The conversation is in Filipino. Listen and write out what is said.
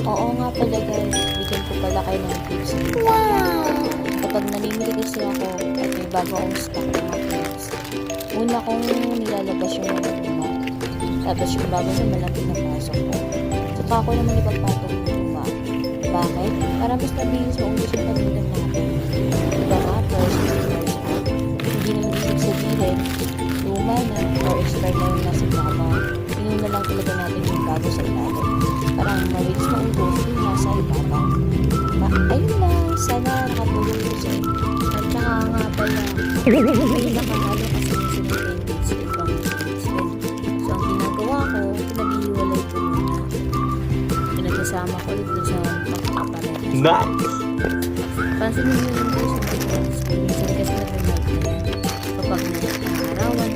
Oo nga pala guys, bigyan ko pala kayo ng tips. Wow! Kapag namimili kasi ako at may bago akong stock ng mga tips, una kong nilalabas yung mga luma. Tapos yung bago naman ang pinapasok ko. Saka ako naman ipagpatong yung luma. Bakit? Para mas mabilis maubos yung pagbilang natin. Diba nga, first in, first out. Hindi naman ibig sabihin, luma na or expired na yung nasa lama. Inuna lang talaga natin yung bago sa ilalim. Parang mabilis maubos yung nasa ibabaw. Ayun lang, sana nakatulong ko sa inyo. At saka nga pala, may nakahalo kasi yung sinintendits ko ibang tips din. So, ang ginagawa ko, pinag-iwalay ko muna. Pinagsasama ko ulit dun sa makakapareho. Nice! Pansinin nyo rin po sa mga tips. Minsan kasi nag-remote na yan. Kapag nakarawan,